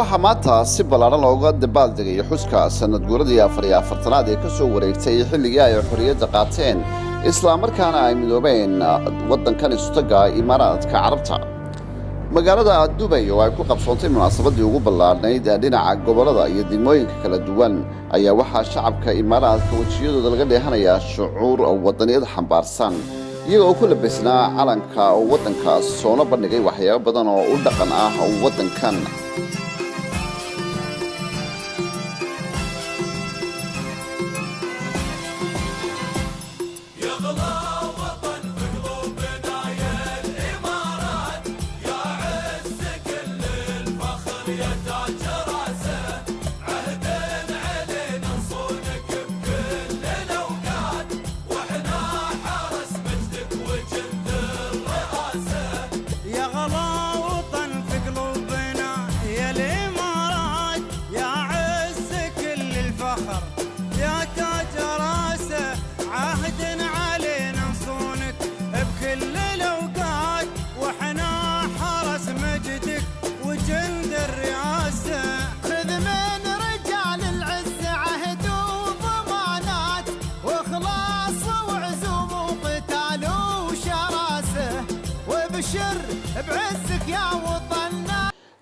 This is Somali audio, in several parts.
waxa maanta si ballaaran looga dabaaldegay xuska sanad guuradii 44aad ee ka soo wareegtay xilligii ay xorriyadda qaateen isla markaana ay midoobeen waddankan istaga Imaaraadka Carabta. magaalada Dubai oo ay ku qabsoontay munaasabadii ugu ballaarnayd dhinaca gobolada iyo degmooyinka kala duwan ayaa waxaa shacabka Imaaraadka wajiyadooda laga dheehanayaa shucuur waddaniyad xambaarsan iyagoo ku labisnaa calanka waddankaas soo bandhigay waxyaabo badan oo u dhaqan ah waddankan.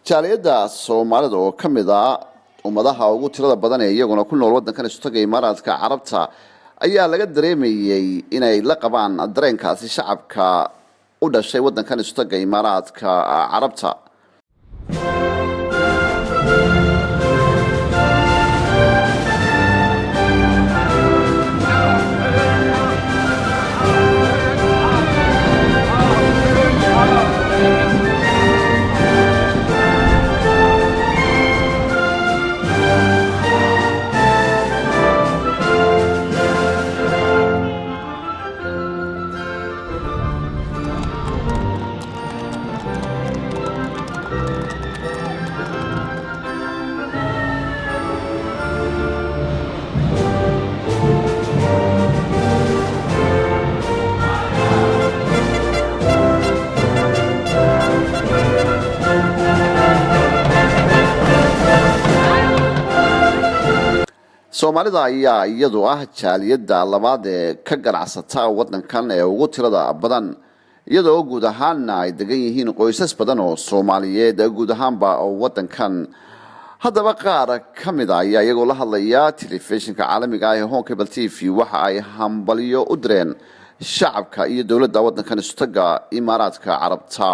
jaaliyadda Soomaalida oo kamid ah ummadaha ugu tirada badan ee iyaguna ku nool waddankan istaga Imaaraadka Carabta ayaa laga dareemayay inay la qabaan dareenkaasi shacabka u dhashay waddankan istaga Imaaraadka Carabta. Soomaalida ayaa iyadu ah jaaliyadda labaad ee ka ganacsata waddankan ee ugu tirada badan iyadoo guud ahaan ay degan yihiin qoysas badan oo Soomaaliyeed guud ahaanba waddankan. haddaba qaar kamid ah ayaa iyagoo la hadlaya telefishinka caalamiga ah ee Home Cable TV waxa ay hambalyo u direen shacabka iyo dawladda waddankan istaga Imaaraadka Carabta.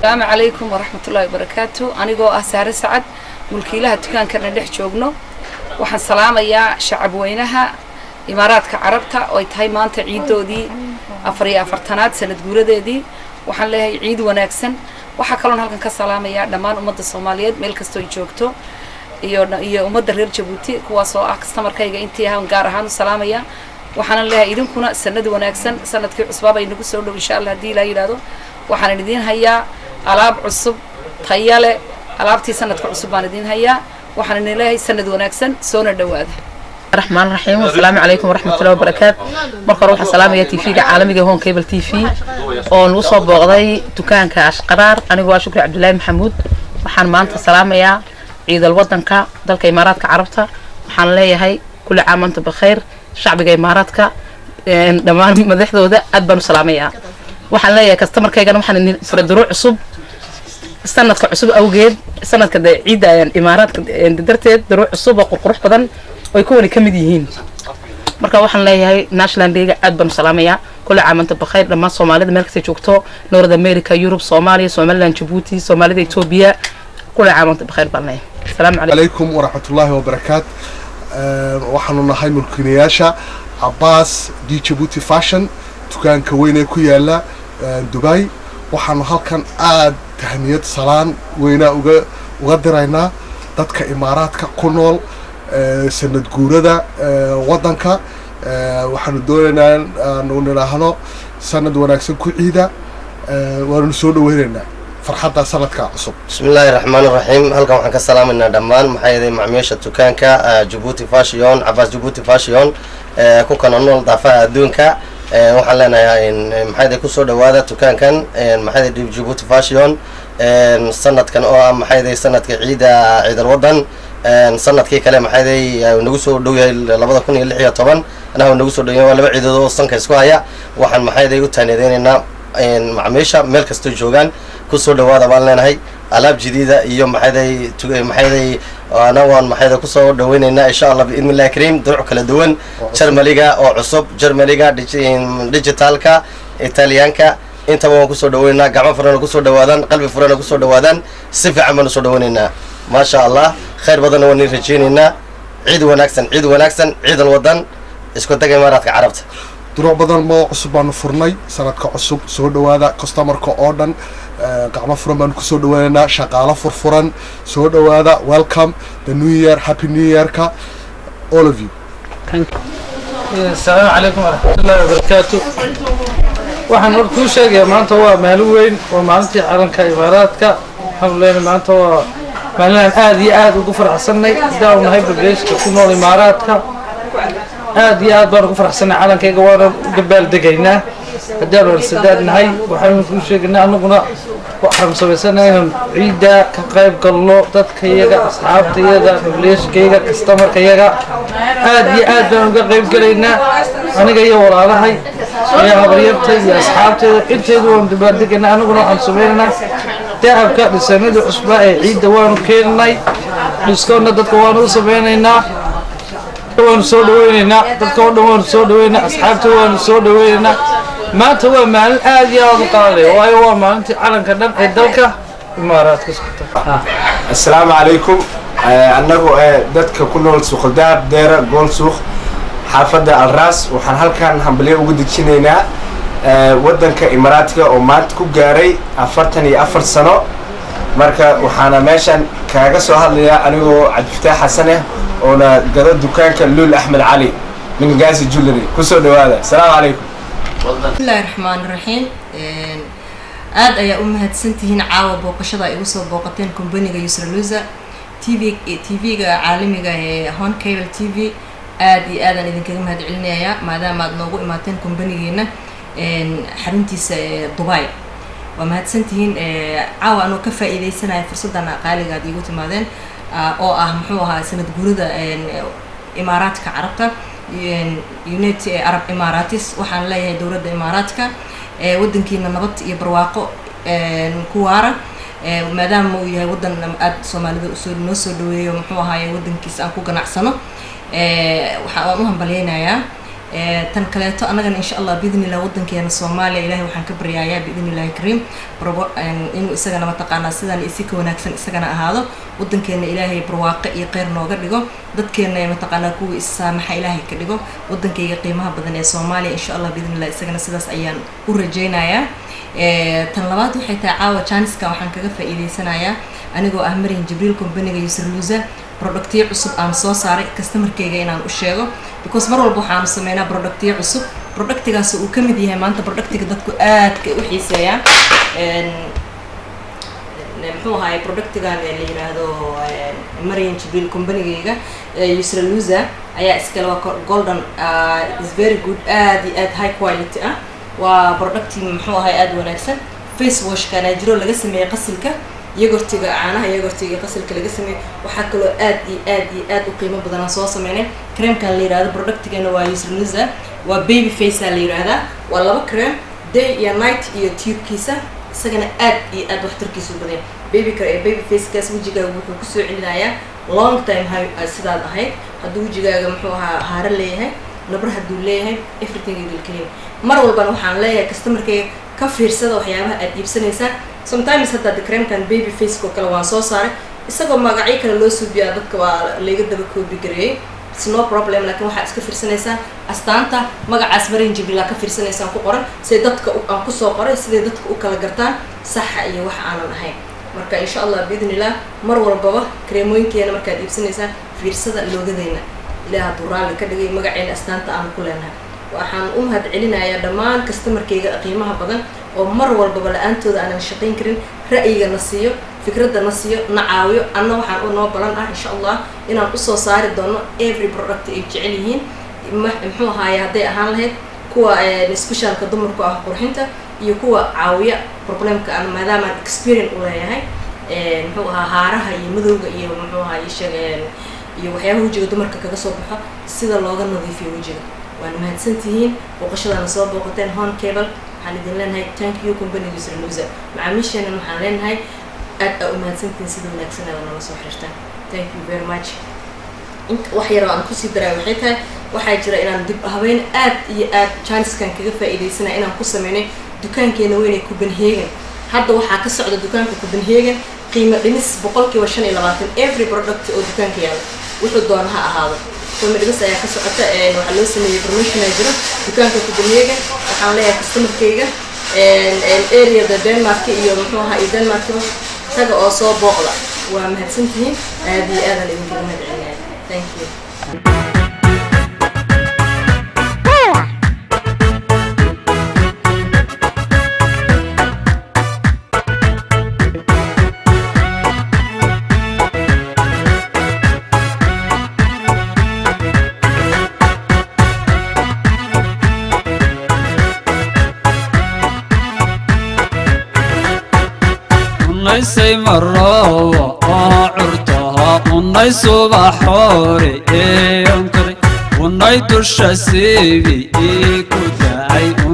السلام عليكم ورحمة الله وبركاته. أنا جو أسعر سعد ملكيلها تكان كنا نحكي جوجنا وحن سلام يا شعب وينها إمارات كعربتها ويتهاي ما أنت عيدو دي أفريقيا فرتنات سنة جورة دي وحن لها عيد ونكسن وحكلون هالكن كسلام يا دمان أمد الصوماليات ملك استوي جوجتو يا أمد الرير جبوتي كواسو أكستمر كيجا إنتيها ونجارهان سلام يا وحن لها عيدهم كنا سنة ونكسن سنة كأسباب ينقصوا إن شاء الله دي لا يرادو وحن ندين هيا alaab cusub tayale alaabtii sanadka cusub baan idin hayaa waxaan leeyahay sanad wanaagsan soo dhawaada. الرحمن الرحيم والسلام عليكم ورحمة الله وبركاته. مركز روح السلام يا تي في عالمي هون كيبل تي في ونوصل بغضي دكان كاش قرار أنا جوا شكري عبد الله محمود وحن مانت السلام يا عيد الوطن كا ذلك إمارات كعربتها وحن ليه هاي كل عام وانت بخير شعب إمارات كا دمان مدحضو ده أدبن السلام يا وحن ليه كاستمر كيجانا وحن فرد روح عصب سنة كعصب أوجد سنة كده عيد يعني إمارات درت دروع عصب وقروح بدن ويكون كمديين مركا وحن ليه ناشلان ديجا أدبن سلامية كل عام أنت بخير لما الصومالية مركز جوكتو نورد أمريكا يوروب صوماليا صوماليا جيبوتي صوماليا إثيوبيا كل عام أنت بخير بالله. السلام عليكم ورحمة الله وبركاته. وحن نحيي ملكياشة عباس دي جيبوتي فاشن تكان كوينة كويلا دبي وحن هالكن تهنية سلام وينا وقدرنا dadka Imaaraadka ku nool sanad guurada waddanka waxaanu doonaynaa inuu niraahdo sanad wanaagsan ku ciida waanu soo dhaweynaynaa farxadda sanadka cusub. bismillaahir rahmaanir rahiim. halkan waxaan ka salaaminaa dhammaan maxay macmiisha dukaanka Djibouti Fashion Abbas Djibouti Fashion ku kala nool daafaha adduunka waxaan leenahay maxay ku soo dhawaada dukaankan maxay Djibouti Fashion sanadkan oo ah maxay sanadka ciidal wadan sanadkii kale maxay nagu soo dhaweeyay 2016 anaga nagu soo dhaweeyay laba ciidood oo sanka isku haya waxaan maxay u taaneedeynaa macaamiisha meel kasta joogaan ku soo dhawaada baan leenahay alaab jadiida iyo maxay waan maxay ku soo dhaweynaynaa insha Allah biidhnillah kareem duruc kala duwan Jarmaliga oo cusub Jarmaliga digitalka Italianka inta waan ku soo dhaweynaynaa gacmo furan ku soo dhawaadaan qalbi furan ku soo dhawaadaan si fiican baan soo dhaweynaynaa ma sha Allah khayr badan waan rajeynaynaa ciid wanaagsan ciid alwadan isku tagay Imaaraadka Carabta duruc badan moo cusub baan furnay sanadka cusub soo dhawaada customerka oo dhan gacmo furan baan ku soo dhawaanaa shaqaale furfuran soo dhawaada welcome the new year happy new year ka all of you السلام عليكم ورحمة الله وبركاته waxaan hor ku sheegay maanta waa maalin weyn oo maalintii calanka Imaaraadka waxaan leeyahay maanta waa maalin aad iyo aad ugu faraxsanay daawnahay bableeshka ku nool Imaaraadka aad iyo aad baan ugu faraxsanay calankayga waan gabaal degaynaa hadaan war sadaadnahay waxaan ku sheegnaa anaguna waxaan sameysanaynaa ciida ka qayb galno dadkayaga asxaabtayada bableeshkayga customerkayaga aad iyo aad baan uga qayb galaynaa aniga iyo walaalahay iyo habaryartay iyo asxaabtayda inteedu waan gabaal degaynaa anaguna waxaan sameynaa dahabka dhisanada cusba ee ciida waanu keenay dhiskoona dadka waanu sameynaynaa waan soo dhaweynaynaa dadka oo dhan waan soo dhaweynaynaa asxaabta waan soo dhaweynaynaa maanta waa maalin aad iyo aad u qaaliyo waayo waa maalintii calanka dhan ee dalka Imaaraadka السلام عليكم annagu dadka ku nool suuq daab deera gool suuq xaafada alraas waxaan halkan hambalyo ugu dejinaynaa wadanka Imaaraadka oo maanta ku gaaray 44 sano marka waxaana meeshan kaaga soo hadlayaa anigoo Cabdifataax Xasan oona gado dukaanka Lul Ahmed Ali min Gazi Jewelry ku soo dhawaada assalamu alaykum bismillahir rahmanir rahim aad ayaa u mahadsantihiin caawa booqashada ay u soo booqateen company-ga Yusra Luza TV-ga caalamiga ee Hon Cable TV aad iyo aad aan idinkaga mahadcelinayaa maadaama aad noogu imaateen company-geena xaruntiisa Dubai waa mahadsantihiin caawa anoo ka faa'iideysanayo fursadan qaaliga aad igu timaadeen oo ah muxuu ahaa sanad guurida Imaaraadka Carabta United Arab Emirates waxaan leeyahay dawladda Imaaraadka wadankiina nabad iyo barwaaqo ku waara maadaama uu yahay wadan aad Soomaalida noo soo dhaweeyo muxuu ahaa wadankiisa aan ku ganacsano waxaan u hambaleynayaa tan kaleeto anagana insha Allah biidhnillah wadankeena Soomaaliya ilaahay waxaan ka baryayaa biidhnillah kareem inuu isagana mataqaana sidaan isi ka wanaagsan isagana ahaado wadankeena ilaahay barwaaqo iyo khayr nooga dhigo dadkeena mataqaana kuwa issaamaxa ilaahay ka dhigo wadankayga qiimaha badan ee Soomaaliya insha Allah biidhnillah isagana sidaas ayaan u rajeynayaa tan labaad waxay tahay caawa chanceska waxaan kaga faa'iideysanayaa anigoo ah Marin Jibril company-ga Yusra Luza productiyo cusub aan soo saaray customerkayga inaan u sheego because mar walba waxaan sameynaa productiyo cusub productigaas uu ka mid yahay maanta productiga dadku aad ka u xiiseeyaan muxuu ahaa productigan la yiraahdo Marin Jibril company-gayga Yusra Luza ayaa iskala waa golden is very good aad iyo aad high quality ah waa producti muxuu ahaa aad wanaagsan face wash kana jiro laga sameeyay qasilka yogurtiga caanaha yogurtiga qasilka laga sameeyay waxa kale aad u qiimo badan soo sameeyay creamkan la yiraahdo productigeena waa Yusra Luza waa baby face la yiraahdaa waa laba cream day iyo night iyo tube-kiisa isagana aad waxtarkiisu badan baby face kaas wajigaaga wuxuu ku soo celinayaa long time sidaad ahayd hadduu wajigaaga muxuu ahaa haare leeyahay nabar hadduu leeyahay everything is clean mar walba waxaan leeyahay customerkayga ka fiirsada waxyaabaha aad iibsanaysaa sometimes hadda creamkan baby face ko kale waan soo saaray isagoo magacyo kale loo suubiyaa dadka waa laga daba koobi gareeyay it's no problem laakiin waxa iska fiirsanaysaa astaanta magacaas Marin Jibril ka fiirsanaysaa ku qoran si dadka aan ku soo qoray sidee dadka u kala gartaan sax iyo wax aanan ahayn marka insha Allah biidhnillah mar walba creamooyinkeena markaad iibsanaysaa fiirsada loogadeena ilaaha duraal ka dhigay magaceena astaanta aan ku leenahay waxaan u mahadcelinayaa dhammaan customerkayga qiimaha badan oo mar walba la'aantooda aanan shaqayn karin ra'yiga na siiyo fikradda na siiyo na caawiyo anna waxaan u noo balan ah insha Allah inaan u soo saari doono every product ay jecel yihiin muxuu ahaay hadday ahaan lahayd kuwa specialka dumarku ah qurxinta iyo kuwa caawiya problemka aan maadaama aan experience u leeyahay muxuu ahaa haaraha iyo madowga iyo muxuu ahaa iyo waxyaabaha wajiga dumarka kaga soo baxo sida looga nadiifiyo wajiga waana mahadsantihiin booqashadaana soo booqateen Hon Cable waxaan idin leenahay thank you company Yusra Luza macaamiisheena waxaan leenahay aad u mahadsantihiin sida wanaagsan ee nala soo xirtaan thank you very much wax yar oo aan kusii daray waxay tahay waxaa jira inaan dib habeyn aad iyo aad chancekan kaga faa'iideysana inaan ku sameynay dukaankeena weyn ee Copenhagen hadda waxaa ka socda dukaanka Copenhagen qiimo dhimis 25% every product oo dukaanka yaala wuxuu doon ha ahaado qiimo dhimis ayaa ka socota waxaa loo sameeyay promotion ay jira dukaanka Copenhagen waxaan leeyahay customerkayga area da Denmark iyo muxuu ahaa Denmark taga oo soo booqda waa mahadsantihiin aad iyo aad aan idinkaga mahadcelinayaa thank you نايسي مرة عرتها وناي صباح حوري ينكري وناي دش سيبي كل